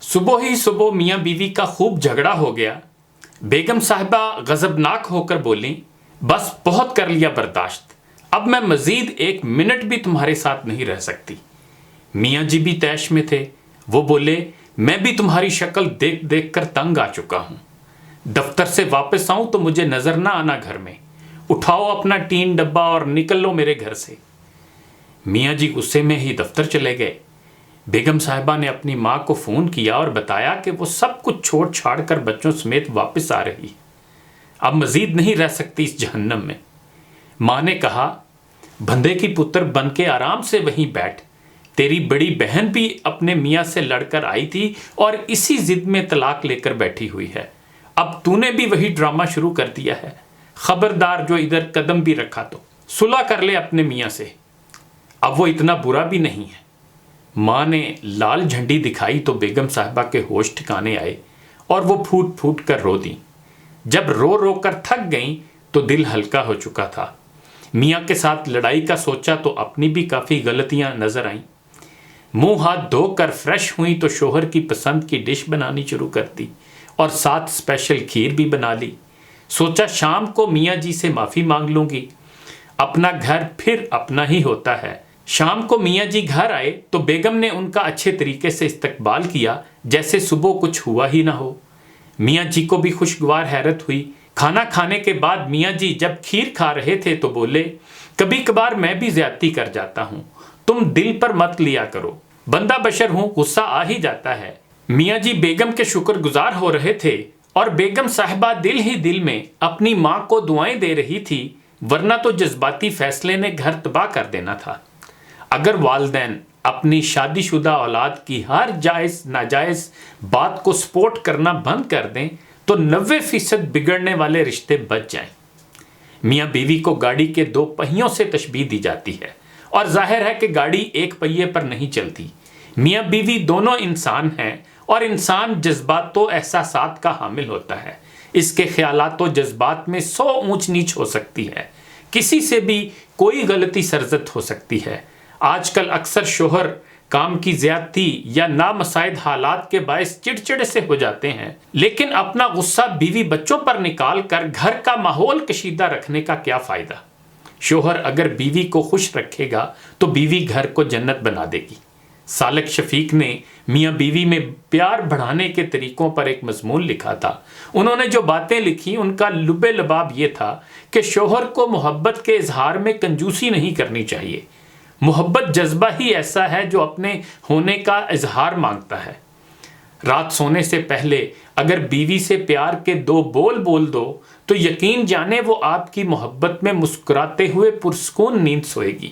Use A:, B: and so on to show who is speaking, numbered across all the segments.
A: صبح ہی صبح میاں بیوی کا خوب جھگڑا ہو گیا۔ بیگم صاحبہ غضبناک ہو کر بولیں، بس بہت کر لیا برداشت، اب میں مزید 1 منٹ بھی تمہارے ساتھ نہیں رہ سکتی۔ میاں جی بھی طیش میں تھے، وہ بولے، میں بھی تمہاری شکل دیکھ دیکھ کر تنگ آ چکا ہوں، دفتر سے واپس آؤں تو مجھے نظر نہ آنا گھر میں، اٹھاؤ اپنا ٹین ڈبہ اور نکل لو میرے گھر سے۔ میاں جی غصے میں ہی دفتر چلے گئے۔ بیگم صاحبہ نے اپنی ماں کو فون کیا اور بتایا کہ وہ سب کچھ چھوڑ چھاڑ کر بچوں سمیت واپس آ رہی، اب مزید نہیں رہ سکتی اس جہنم میں۔ ماں نے کہا، بندے کی پتر بن کے آرام سے وہیں بیٹھ، تیری بڑی بہن بھی اپنے میاں سے لڑ کر آئی تھی اور اسی ضد میں طلاق لے کر بیٹھی ہوئی ہے، اب تو نے بھی وہی ڈرامہ شروع کر دیا ہے، خبردار جو ادھر قدم بھی رکھا تو صلح کر لے اپنے میاں سے، اب وہ اتنا برا بھی نہیں ہے۔ ماں نے لال جھنڈی دکھائی تو بیگم صاحبہ کے ہوش ٹھکانے آئے اور وہ پھوٹ پھوٹ کر رو دیں۔ جب رو رو کر تھک گئیں تو دل ہلکا ہو چکا تھا۔ میاں کے ساتھ لڑائی کا سوچا تو اپنی بھی کافی غلطیاں نظر آئیں۔ منہ ہاتھ دھو کر فریش ہوئی تو شوہر کی پسند کی ڈش بنانی شروع کر دی اور ساتھ اسپیشل کھیر بھی بنا لی۔ سوچا شام کو میاں جی سے معافی مانگ لوں گی، اپنا گھر پھر اپنا ہی ہوتا ہے۔ شام کو میاں جی گھر آئے تو بیگم نے ان کا اچھے طریقے سے استقبال کیا جیسے صبح کچھ ہوا ہی نہ ہو۔ میاں جی کو بھی خوشگوار حیرت ہوئی۔ کھانا کھانے کے بعد میاں جی جب کھیر کھا رہے تھے تو بولے، کبھی کبھار میں بھی زیادتی کر جاتا ہوں، تم دل پر مت لیا کرو، بندہ بشر ہوں، غصہ آ ہی جاتا ہے۔ میاں جی بیگم کے شکر گزار ہو رہے تھے اور بیگم صاحبہ دل ہی دل میں اپنی ماں کو دعائیں دے رہی تھی، ورنہ تو جذباتی فیصلے نے گھر تباہ کر دینا تھا۔ اگر والدین اپنی شادی شدہ اولاد کی ہر جائز ناجائز بات کو سپورٹ کرنا بند کر دیں تو 90% بگڑنے والے رشتے بچ جائیں۔ میاں بیوی کو گاڑی کے 2 پہیوں سے تشبیہ دی جاتی ہے اور ظاہر ہے کہ گاڑی ایک پہیے پر نہیں چلتی۔ میاں بیوی دونوں انسان ہیں اور انسان جذبات و احساسات کا حامل ہوتا ہے، اس کے خیالات و جذبات میں 100 اونچ نیچ ہو سکتی ہے، کسی سے بھی کوئی غلطی سرزد ہو سکتی ہے۔ آج کل اکثر شوہر کام کی زیادتی یا نامساعد حالات کے باعث چڑچڑے سے ہو جاتے ہیں، لیکن اپنا غصہ بیوی بچوں پر نکال کر گھر کا ماحول کشیدہ رکھنے کا کیا فائدہ؟ شوہر اگر بیوی کو خوش رکھے گا تو بیوی گھر کو جنت بنا دے گی۔ سالک شفیق نے میاں بیوی میں پیار بڑھانے کے طریقوں پر ایک مضمون لکھا تھا۔ انہوں نے جو باتیں لکھی ان کا لب لباب یہ تھا کہ شوہر کو محبت کے اظہار میں کنجوسی نہیں کرنی چاہیے۔ محبت جذبہ ہی ایسا ہے جو اپنے ہونے کا اظہار مانگتا ہے۔ رات سونے سے پہلے اگر بیوی سے پیار کے 2 بول بول دو تو یقین جانے وہ آپ کی محبت میں مسکراتے ہوئے پرسکون نیند سوئے گی۔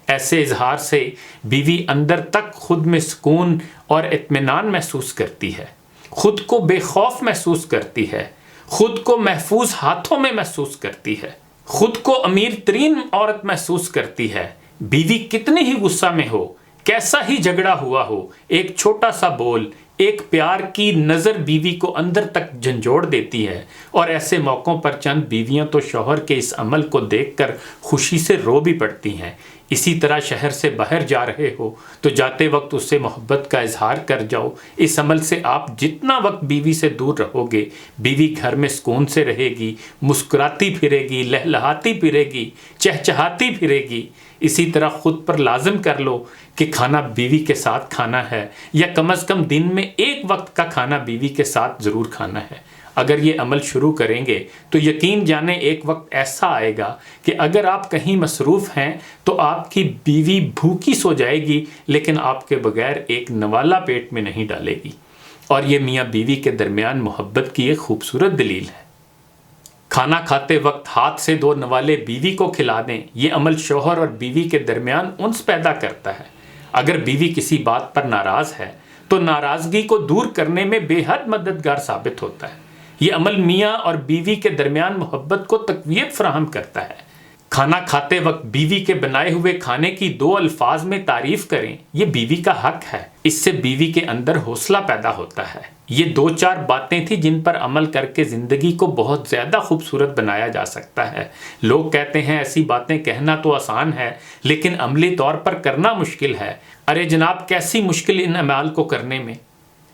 A: ایسے اظہار سے بیوی اندر تک خود میں سکون اور اطمینان محسوس کرتی ہے، خود کو بے خوف محسوس کرتی ہے، خود کو محفوظ ہاتھوں میں محسوس کرتی ہے، خود کو امیر ترین عورت محسوس کرتی ہے۔ بیوی کتنی ہی غصہ میں ہو، کیسا ہی جھگڑا ہوا ہو، ایک چھوٹا سا بول، ایک پیار کی نظر بیوی کو اندر تک جھنجھوڑ دیتی ہے، اور ایسے موقعوں پر چند بیویاں تو شوہر کے اس عمل کو دیکھ کر خوشی سے رو بھی پڑتی ہیں۔ اسی طرح شہر سے باہر جا رہے ہو تو جاتے وقت اس سے محبت کا اظہار کر جاؤ۔ اس عمل سے آپ جتنا وقت بیوی سے دور رہو گے، بیوی گھر میں سکون سے رہے گی، مسکراتی پھرے گی، لہلہاتی پھرے گی، چہچہاتی پھرے گی۔ اسی طرح خود پر لازم کر لو کہ کھانا بیوی کے ساتھ کھانا ہے، یا کم از کم دن میں 1 وقت کا کھانا بیوی کے ساتھ ضرور کھانا ہے۔ اگر یہ عمل شروع کریں گے تو یقین جانیں ایک وقت ایسا آئے گا کہ اگر آپ کہیں مصروف ہیں تو آپ کی بیوی بھوکی سو جائے گی لیکن آپ کے بغیر ایک نوالا پیٹ میں نہیں ڈالے گی۔ اور یہ میاں بیوی کے درمیان محبت کی ایک خوبصورت دلیل ہے۔ کھانا کھاتے وقت ہاتھ سے 2 نوالے بیوی کو کھلا دیں، یہ عمل شوہر اور بیوی کے درمیان انس پیدا کرتا ہے۔ اگر بیوی کسی بات پر ناراض ہے تو ناراضگی کو دور کرنے میں بے حد مددگار ثابت ہوتا ہے۔ یہ عمل میاں اور بیوی کے درمیان محبت کو تقویت فراہم کرتا ہے۔ کھانا کھاتے وقت بیوی کے بنائے ہوئے کھانے کی 2 الفاظ میں تعریف کریں، یہ بیوی کا حق ہے۔ اس سے بیوی کے اندر حوصلہ پیدا ہوتا ہے۔ یہ 2-4 باتیں تھیں جن پر عمل کر کے زندگی کو بہت زیادہ خوبصورت بنایا جا سکتا ہے۔ لوگ کہتے ہیں ایسی باتیں کہنا تو آسان ہے لیکن عملی طور پر کرنا مشکل ہے۔ ارے جناب، کیسی مشکل ان اعمال کو کرنے میں؟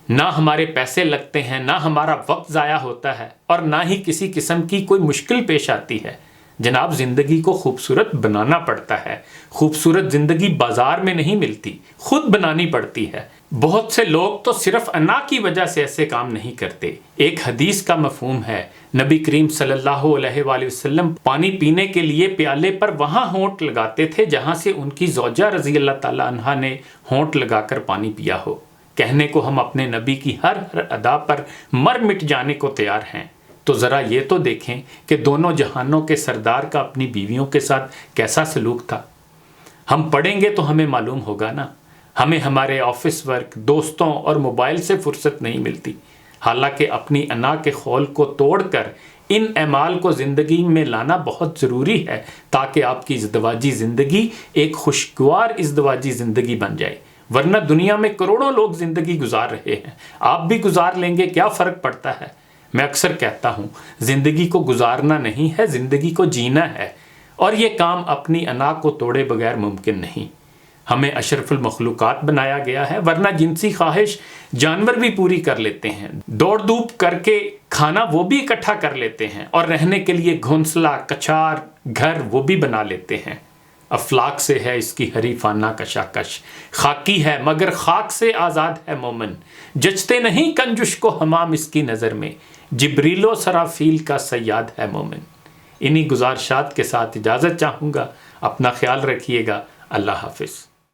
A: نہ ہمارے پیسے لگتے ہیں، نہ ہمارا وقت ضائع ہوتا ہے، اور نہ ہی کسی قسم کی کوئی مشکل پیش آتی ہے۔ جناب، زندگی کو خوبصورت بنانا پڑتا ہے۔ خوبصورت زندگی بازار میں نہیں ملتی، خود بنانی پڑتی ہے۔ بہت سے لوگ تو صرف انا کی وجہ سے ایسے کام نہیں کرتے۔ ایک حدیث کا مفہوم ہے، نبی کریم صلی اللہ علیہ وآلہ وسلم پانی پینے کے لیے پیالے پر وہاں ہونٹ لگاتے تھے جہاں سے ان کی زوجہ رضی اللہ تعالی عنہا نے ہونٹ لگا کر پانی پیا ہو۔ کہنے کو ہم اپنے نبی کی ہر ادا پر مر مٹ جانے کو تیار ہیں، تو ذرا یہ تو دیکھیں کہ دونوں جہانوں کے سردار کا اپنی بیویوں کے ساتھ کیسا سلوک تھا۔ ہم پڑھیں گے تو ہمیں معلوم ہوگا نا۔ ہمیں ہمارے آفس ورک، دوستوں اور موبائل سے فرصت نہیں ملتی، حالانکہ اپنی انا کے خول کو توڑ کر ان اعمال کو زندگی میں لانا بہت ضروری ہے تاکہ آپ کی ازدواجی زندگی ایک خوشگوار ازدواجی زندگی بن جائے۔ ورنہ دنیا میں کروڑوں لوگ زندگی گزار رہے ہیں، آپ بھی گزار لیں گے، کیا فرق پڑتا ہے؟ میں اکثر کہتا ہوں، زندگی کو گزارنا نہیں ہے، زندگی کو جینا ہے، اور یہ کام اپنی انا کو توڑے بغیر ممکن نہیں۔ ہمیں اشرف المخلوقات بنایا گیا ہے، ورنہ جنسی خواہش جانور بھی پوری کر لیتے ہیں، دوڑ دھوپ کر کے کھانا وہ بھی اکٹھا کر لیتے ہیں، اور رہنے کے لیے گھونسلہ، کچھار، گھر وہ بھی بنا لیتے ہیں۔ افلاک سے ہے اس کی حریفانہ کشاکش، خاکی ہے مگر خاک سے آزاد ہے مومن، جچتے نہیں کنجوش کو حمام اس کی نظر میں، جبریل و سرافیل کا صیاد ہے مومن۔ انہی گزارشات کے ساتھ اجازت چاہوں گا، اپنا خیال رکھیے گا، اللہ حافظ۔